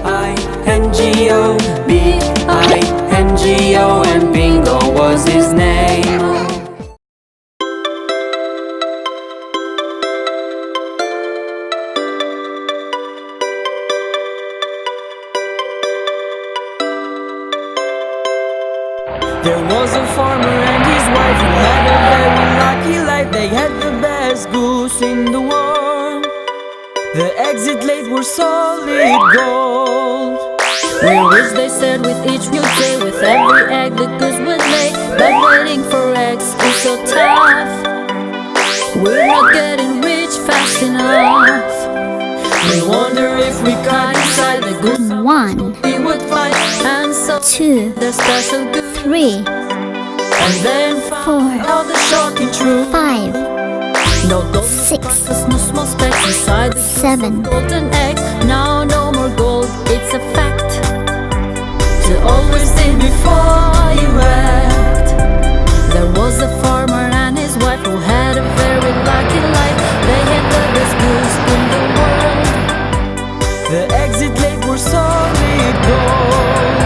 B-I-N-G-O, B-I-N-G-O, and Bingo was his name. There was a farmer and his wife who had a very lucky life. They had the best goose in the world. The eggs it laid were solid gold. We're rich, they said, with each new day. With every egg the goose would lay. But waiting for eggs is so tough. We're not getting rich fast enough. We wonder if we cut inside the goose, 1, we would find. And so 2, the special goose, 3, and then 4, all the shocking truth. 5, No gold, 6, no small specks inside the 7. golden eggs. Now no more gold, it's a fact. To always think before you act. There was a farmer and his wife who had a very lucky life. They had the best goose in the world. The eggs it laid were solid gold.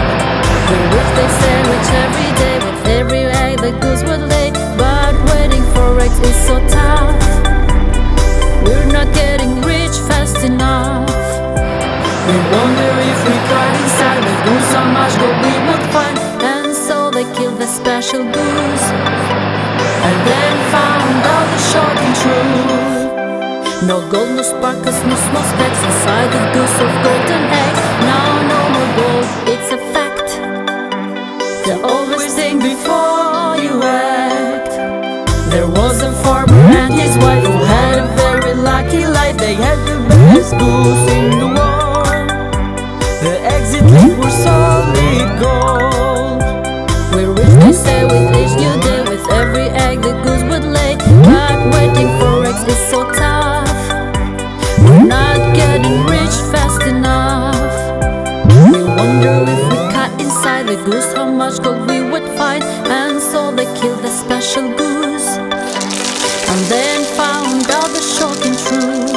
We wish they sandwich every day. With every egg the goose would lay. But waiting for eggs is so tough. We're not getting rich fast enough. We wonder if we cried inside the goose how much gold we would find. And so they killed the special goose, and then found out the shocking truth. No gold, no sparkles, no small specks inside the goose of golden egg. Now no more gold, it's a fact. To always think before you act. There was a farmer and his wife who had a very lucky life. They had the best goose in the world. The eggs it laid were solid gold. We wish they say with each new day. With every egg the goose would lay. But waiting for eggs is so tough. We're not getting rich fast enough. We wonder if we cut inside the goose how much gold we would find. And so they killed the special goose, and then found out the shocking truth.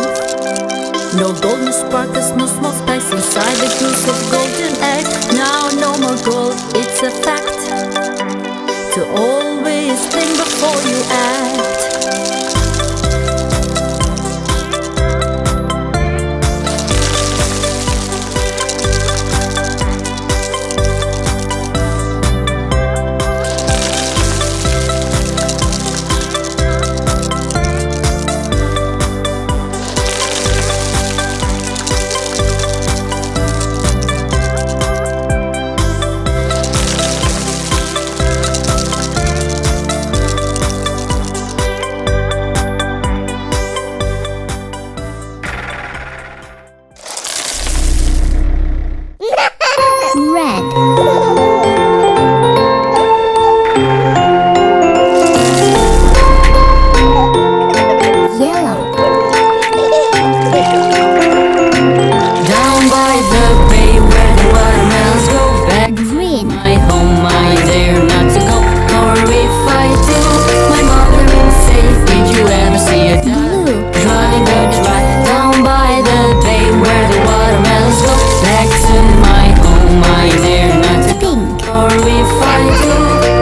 No gold, no sparkles, no small specks inside the goose of golden egg. Now no more gold, it's a fact. To always think before you act. Red, yellow, Down by the bay where the watermelons go back. green, My home, I dare not to go. Or if I do, my mother will say, did you ever see a blue, driving the dry? Down by the bay where the watermelons go back to my home, I dare not to go. pink, Or if I do,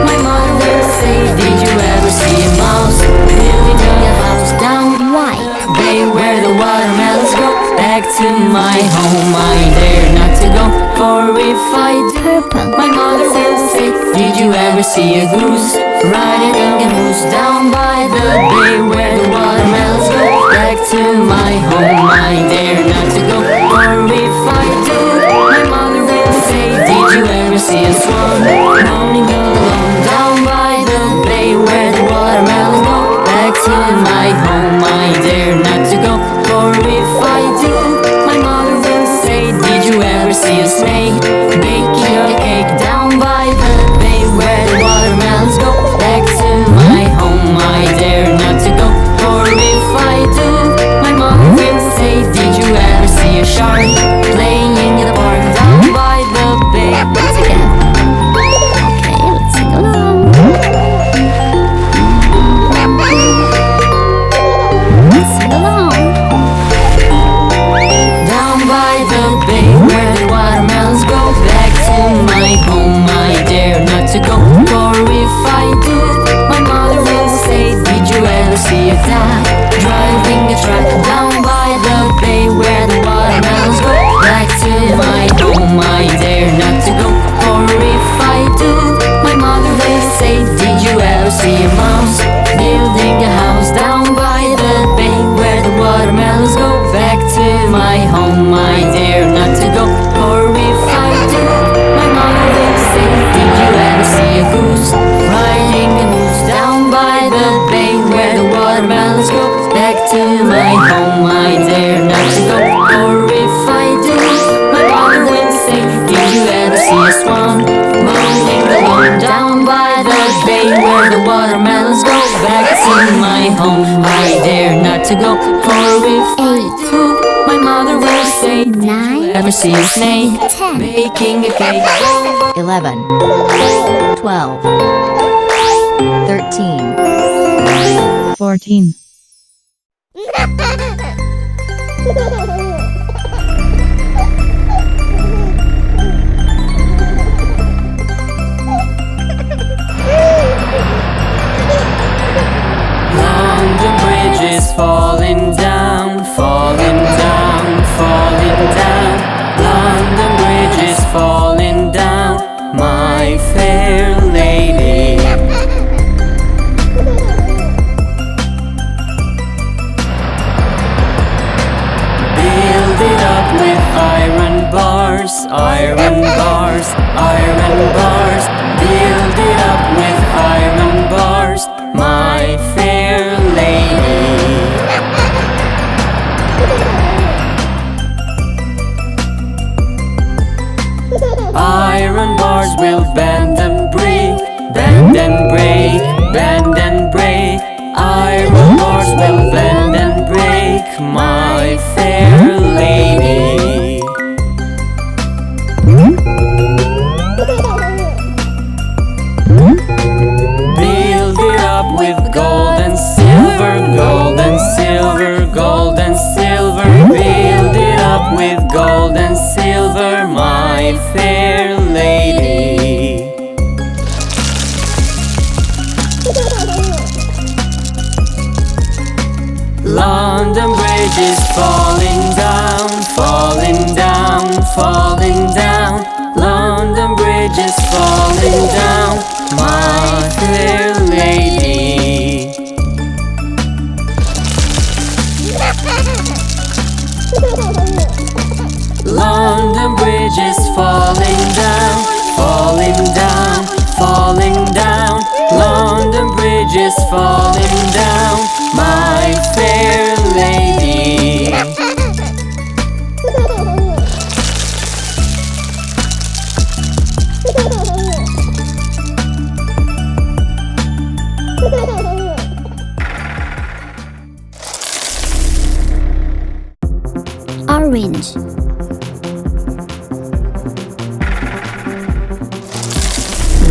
my mother will say, did you ever see a mouse building a house? Down white, bay where the watermelons go back to my home, I dare not to go. For if I do, purple, my mother will say, did you ever see a goose riding a moose? Down by the bay where the watermelons go back to my home, I dare not to go. For if I do, my mother will say, did you ever see a swan moaning alone? Down by the bay where the watermelons go back to my home, I dare not to go. For if I do, my mother will say, did you ever see a snake baking a cake? Down by the bay where the watermelons go back to my home, I dare not to go. For if I do, my mother will say, did you ever see a shark playing in the park? Down by the bay. once again. Okay, let's sing along. Let's sing along. Down by the bay where the water home. I dare not to go, for if I do, my mother will say, did you ever see a snake baking a cake? 11, 12, 13, 14. London Bridge is falling down, falling down, falling down. London Bridge is falling down, my fair lady. Build it up with iron bars, iron bars, iron bars. Build it up with iron bars, my fair lady. Iron bars will bend and break, bend and break, bend and break. Iron bars will bend and break, my fair lady. Build it up with gold and silver, gold and silver, gold and silver. Build it up with gold and silver, my fair lady. London Bridge is falling down, falling down, falling down. London Bridge is falling down, my fair lady. London Bridge is falling down, falling down, falling down. London Bridge is falling down, my fair lady. Orange.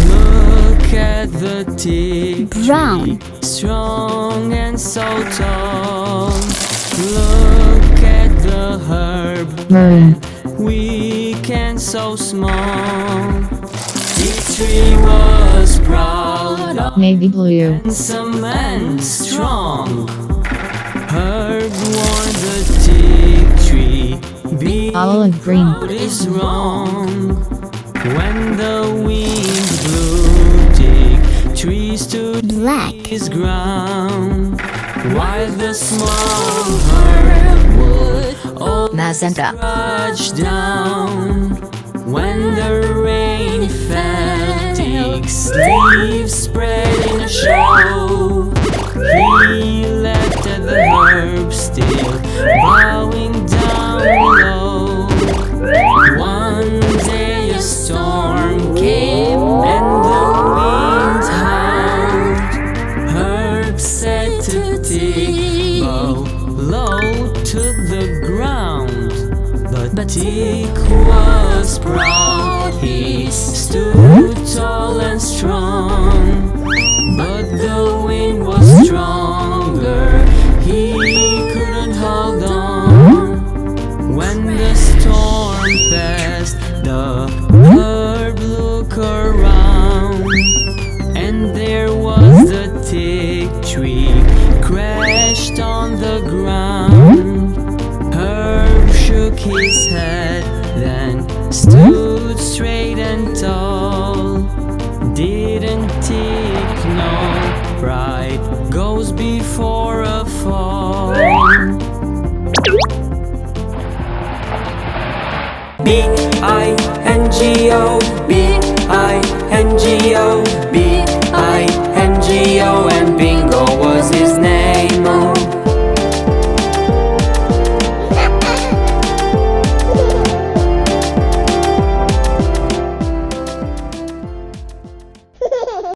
Look at the teak, Brown. strong and so tall. Look at the herb, Maroon. weak and so small. Each tree was proud, Navy blue. handsome and strong. Herb warned the teak tree, being Olive green. proud is wrong. When the wind blew, teak trees stood Black. his ground, while the small herb would all magenta, trudge down. When the rain fell, teak's leaves spread in a show. He left at the herb still, bowing down low. One day a storm came and the wind howled. Herb said to teak, bow low to the ground. But teak was proud, he stood tall and strong. But the wind was stronger, he couldn't hold on. When the storm passed, the herb looked around, and there was the teak tree crashed on the ground. Herb shook his head, then stood straight and tall. Didn't teak know pride goes before a fall? B-I-N-G-O, B-I-N-G-O.